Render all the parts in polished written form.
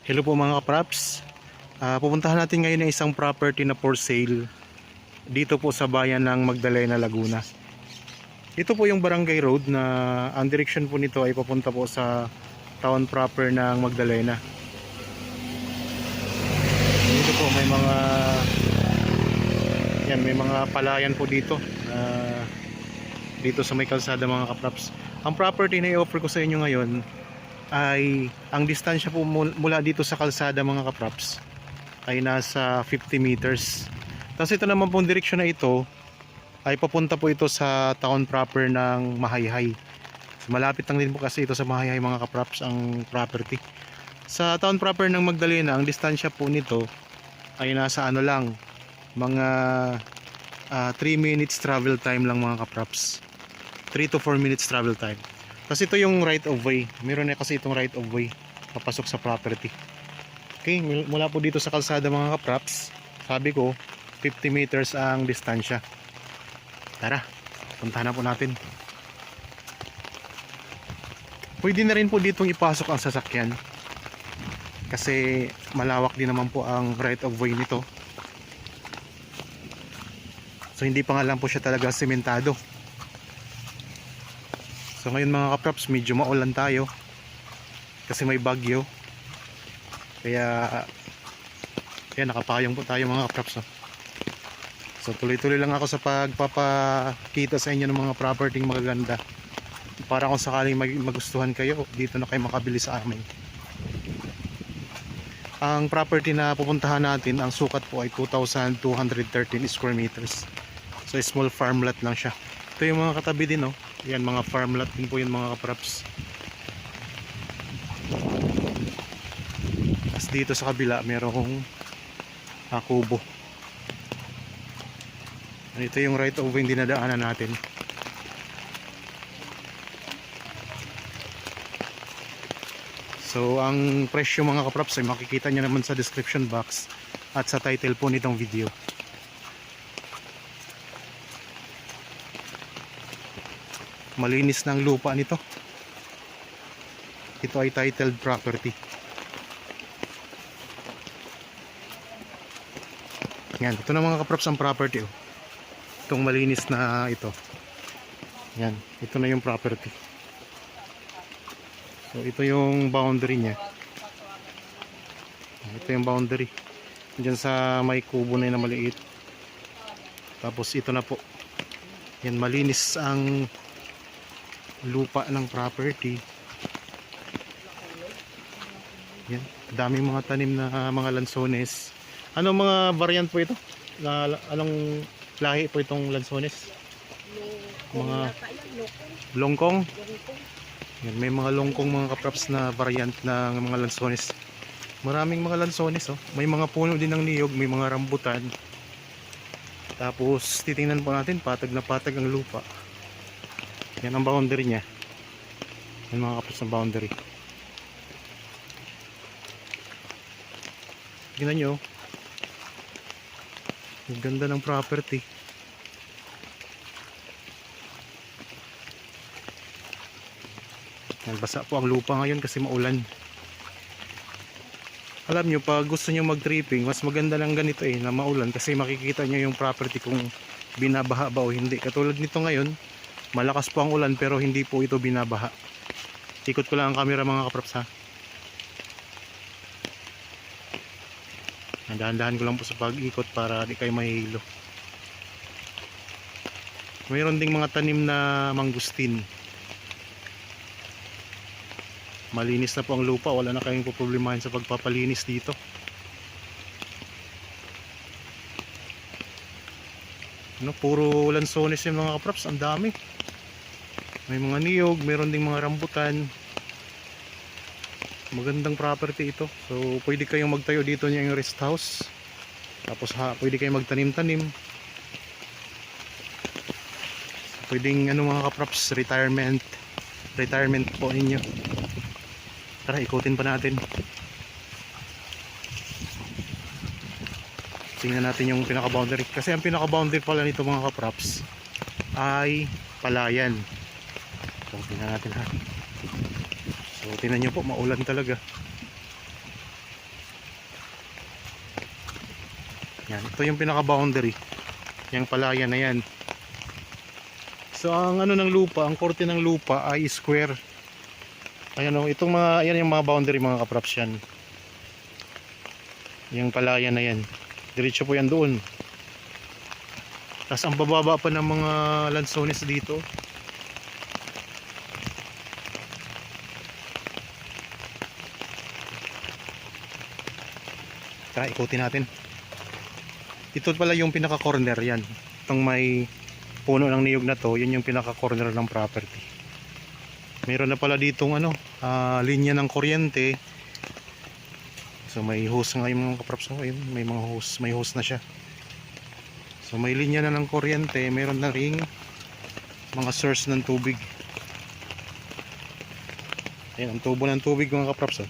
Hello po mga kapraps. Pupuntahan natin ngayon ng isang property na for sale dito po sa bayan ng Magdalena, Laguna. Ito po yung barangay road na ang direction po nito ay papunta po sa town proper ng Magdalena. Dito po may mga palayan po dito. Dito sa may kalsada mga kapraps. Ang property na i-offer ko sa inyo ngayon ay ang distansya po mula dito sa kalsada mga kapraps ay nasa 50 meters. Tapos ito naman pong direksyon na ito ay papunta po ito sa town proper ng Mahayhay. Malapit lang din po kasi ito sa Mahayhay mga kapraps ang property. Sa town proper ng Magdalena ang distansya po nito ay nasa mga 3 minutes travel time lang mga kapraps. 3 to 4 minutes travel time. Kasi ito yung right of way. Meron na kasi itong right of way papasok sa property. Okay, mula po dito sa kalsada mga kapraps, sabi ko 50 meters ang distansya. Tara, puntahan na po natin. Pwede na rin po ditong ipasok ang sasakyan kasi malawak din naman po ang right of way nito. So hindi pa nga lang po siya talaga sementado. So ngayon mga kapraps, medyo maulan tayo kasi may bagyo. Kaya nakapayong po tayo mga kapraps. So tuloy-tuloy lang ako sa pagpapakita sa inyo ng mga property magaganda. Para kung sakaling magustuhan kayo, dito na kayo makabili sa amin. Ang property na pupuntahan natin, ang sukat po ay 2,213 square meters. So small farmland lang siya. Ito yung mga katabi din, oh. Yan, mga farmland din po yung mga kapraps. Tapos dito sa kabila merong kubo. Ito yung right of way yung dinadaanan natin. So ang presyo mga kapraps ay makikita nyo naman sa description box at sa title po nitong video. Malinis ng lupa nito. Ito ay titled property. Yan, ito na mga kapraps ang property, oh. Itong malinis na ito. Yan, ito na yung property. So ito yung boundary niya. Ito yung boundary. Diyan sa may kubo na yun na maliit. Tapos ito na po. Yan, malinis ang lupa ng property. Yan, daming mga tanim na mga lansones. Anong mga variant po ito? Anong lahi po itong lansones? Mga longkong. Yan, may mga longkong mga kapraps na variant ng mga lansones. Maraming mga lansones, oh. May mga puno din ng niyog, may mga rambutan. Tapos titingnan po natin, patag na patag ang lupa. Yan ang boundary niya. Yan mga kapraps ng boundary. Tingnan nyo, ang ganda ng property. Basa po ang lupa ngayon kasi maulan. Alam nyo, pag gusto nyo mag tripping, mas maganda lang ganito na maulan kasi makikita nyo yung property kung binabaha ba o hindi. Katulad nito ngayon, malakas po ang ulan pero hindi po ito binabaha. Ikot ko lang ang camera mga kapraps, ha. Dahan-dahan ko lang po sa pag-ikot para di kayo mahilo. Mayroon ding mga tanim na mangustin. Malinis na po ang lupa, wala na kayong poproblemahin sa pagpapalinis dito. Puro lansones yung mga kapraps, ang dami. May mga niyog, mayroon ding mga rambutan. Magandang property ito. So pwede kayong magtayo dito niya yung rest house. Tapos pwede kayong magtanim-tanim. Pwedeng mga kapraps, retirement po ninyo. Tara, ikutin pa natin. Tingnan natin yung pinaka-boundary. Kasi ang pinaka-boundary pala nito mga kapraps ay palayan. So tingnan natin, ha. So tingnan nyo po, maulan talaga. Yan, ito yung pinaka boundary. Yung palayan na yan. So ang ano ng lupa, ang korte ng lupa ay square. Ayan o, itong mga, yan yung mga boundary mga kapraps yan. Yung palayan na yan. Diretso po yan doon. Tapos ang bababa pa ng mga lansones dito. Tara, ikutin natin. Ito pala yung pinaka corner yan. Itong may puno ng niyog na to, yun yung pinaka corner ng property. Meron na pala ditong ano, linya ng kuryente. So may hose nga yung mga kaprops, may mga hose, may hose na siya. So may linya na ng kuryente, meron na ring mga source ng tubig. Ayan, ang tubo ng tubig mga kaprops.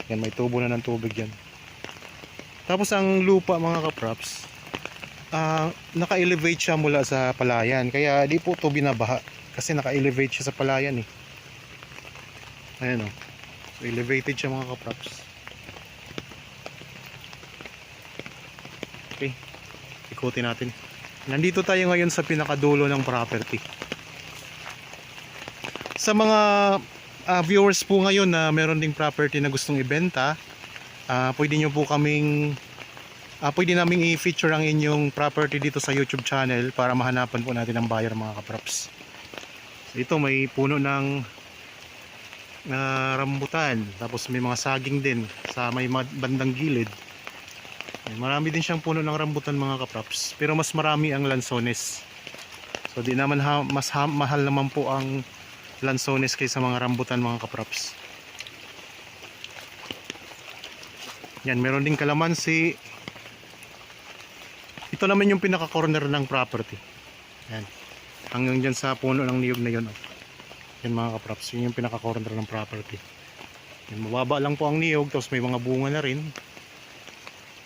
Yan, may tubo na ng tubig yan. Tapos ang lupa mga kaprops, naka-elevate siya mula sa palayan, kaya di po ito binabaha kasi naka-elevate siya sa palayan eh. Ayan o, so, elevated siya mga kaprops. Okay, ikutin natin. Nandito tayo ngayon sa pinakadulo ng property. Sa mga viewers po ngayon na meron ding property na gustong ibenta, pwede nyo po kaming pwede naming i-feature ang inyong property dito sa YouTube channel para mahanapan po natin ang buyer mga kaprops. So, ito may puno ng rambutan, tapos may mga saging din sa may bandang gilid. Marami din siyang puno ng rambutan mga kaprops, pero mas marami ang lansones. So di naman mahal naman po ang lansones kaysa mga rambutan mga kaprops. Yan, meron din kalamansi. Ito naman yung pinaka corner ng property. Yan, hanggang dyan sa puno ng niyog na yun. Yan mga kaprops, yun yung pinaka corner ng property. Yan, mababa lang po ang niyog, tapos may mga bunga na rin.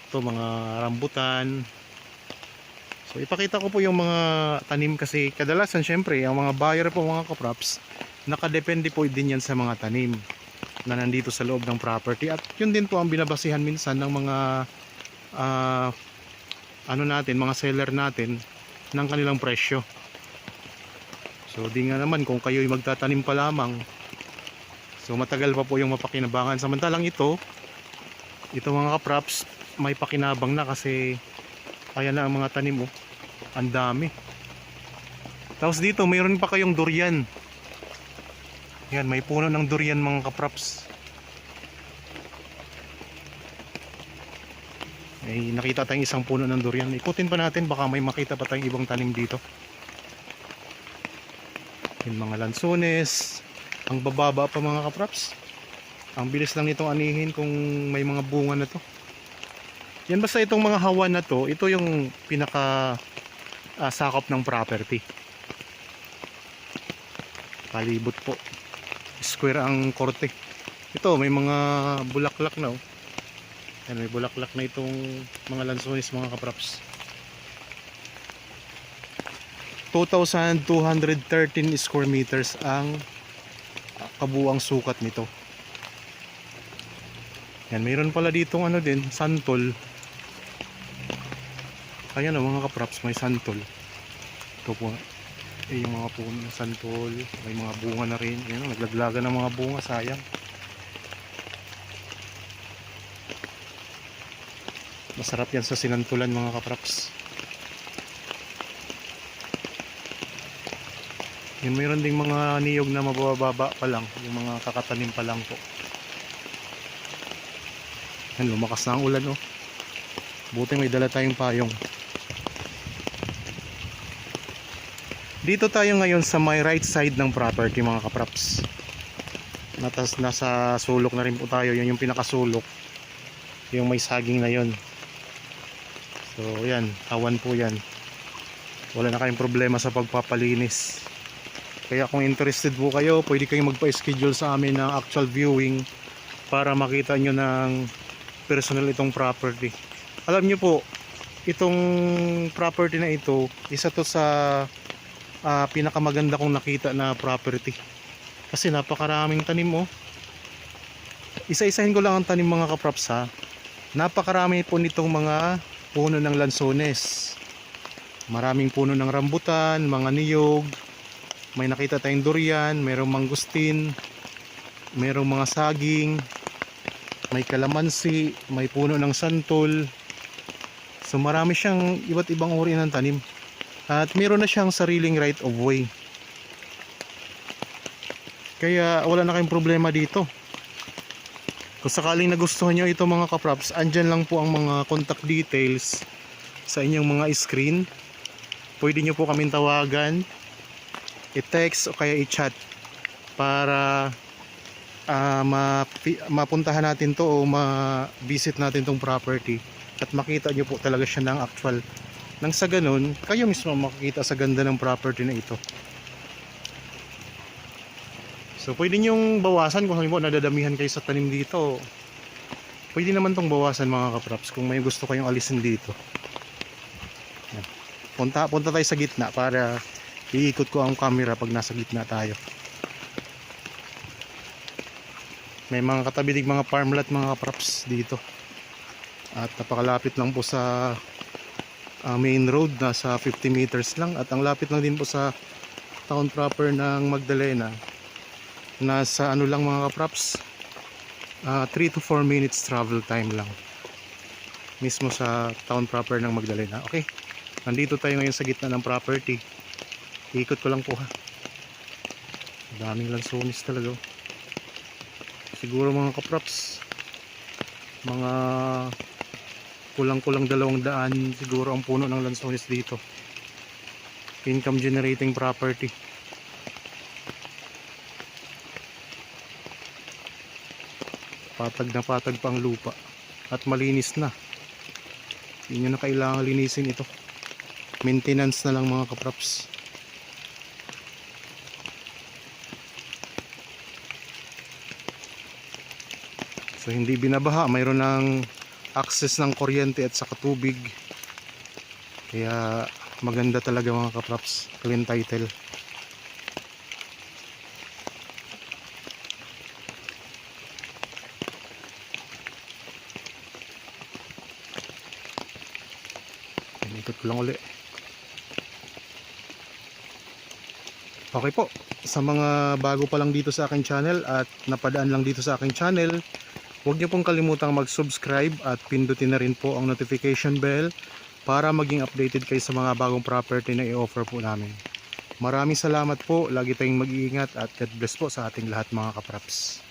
Ito mga rambutan. So ipakita ko po yung mga tanim kasi kadalasan syempre ang mga buyer po mga kaprops, nakadepende po din yan sa mga tanim na nandito sa loob ng property, at yun din po ang binabasihan minsan ng mga mga seller natin ng kanilang presyo. So di nga naman kung kayo'y magtatanim pa lamang, so matagal pa po yung mapakinabangan. Samantalang ito mga kaprops, may pakinabang na kasi ayan na ang mga tanim ang dami. Tapos dito mayroon pa kayong durian. Yan, may puno ng durian mga kaprops. May nakita tayong isang puno ng durian. Ikutin pa natin, baka may makita pa tayong ibang tanim dito. Yung mga lansones, ang bababa pa mga kaprops. Ang bilis lang nitong anihin kung may mga bunga na to. Yan, basta itong mga hawan na to, ito yung pinaka sakop ng property. Palibot po, square ang korte. Ito may mga bulaklak na yan, may bulaklak na itong mga lansones mga kaprops. 2,213 square meters ang kabuang sukat nito. Yan, mayroon pala ditong din, santol. Ayan mga kaprops, may santol. Ito po, yung mga puno ng santol, may mga bunga na rin. Ayan, naglaglaga ng mga bunga, sayang. Masarap yan sa sinantulan mga kaprops. Yan, mayroon ding mga niyog na mabababa pa lang, yung mga kakatanim pa lang po. Yan, lumakas na ang ulan buti may dala tayong payong. Dito tayo ngayon sa may right side ng property mga kaprops. Nasa sulok na rin po tayo. Yun yung pinakasulok, yung may saging na yun. So yan, awan po yan. Wala na kayong problema sa pagpapalinis. Kaya kung interested po kayo, pwede kayong magpa-schedule sa amin ng actual viewing para makita nyo ng personal itong property. Alam nyo po, itong property na ito, isa to sa pinakamaganda kong nakita na property. Kasi napakaraming tanim Isa-isahin ko lang ang tanim mga kaprops Napakarami po nitong mga puno ng lansones. Maraming puno ng rambutan, mga niyog. May nakita tayong durian, mayroong mangustin, mayroong mga saging, may kalamansi, may puno ng santol. So marami siyang iba't ibang uri ng tanim. At meron na siyang sariling right of way. Kaya wala na kayong problema dito. Kung sakaling nagustuhan nyo ito mga kaprops, andyan lang po ang mga contact details sa inyong mga screen. Pwede nyo po kaming tawagan, i-text o kaya i-chat para mapuntahan natin to o ma-visit natin tong property at makita nyo po talaga siya ng actual. Nang sa ganun, kayo mismo makikita sa ganda ng property na ito. So pwede nyong bawasan kung halimbawa nadadamihan kayo sa tanim dito. Pwede naman tong bawasan mga kaprops kung may gusto kayong alisin dito. Yan. Punta tayo sa gitna para iikot ko ang camera pag nasa gitna tayo. May mga katabidig mga farmland mga kaprops dito. At napakalapit lang po sa main road, nasa 50 meters lang. At ang lapit lang din po sa town proper ng Magdalena. Nasa ano lang mga kaprops, 3 to 4 minutes travel time lang mismo sa town proper ng Magdalena. Okay, nandito tayo ngayon sa gitna ng property. Ikot ko lang po ha. Daming lansones talaga. Siguro mga kaprops, mga kulang-kulang 200 siguro ang puno ng lansones dito. Income generating property. Patag na patag pa ang lupa at malinis na. Hindi nyo na kailangan linisin ito. Maintenance na lang mga kaprops. So hindi binabaha, mayroon ng access ng kuryente at saka tubig. Kaya maganda talaga mga kaprops. Clean title. Ikot ko lang ulit. Okay po, sa mga bago pa lang dito sa aking channel at napadaan lang dito sa aking channel, huwag niyo pong kalimutang mag-subscribe at pindutin na rin po ang notification bell para maging updated kayo sa mga bagong property na i-offer po namin. Maraming salamat po, lagi tayong mag-iingat at God bless po sa ating lahat mga kaprops.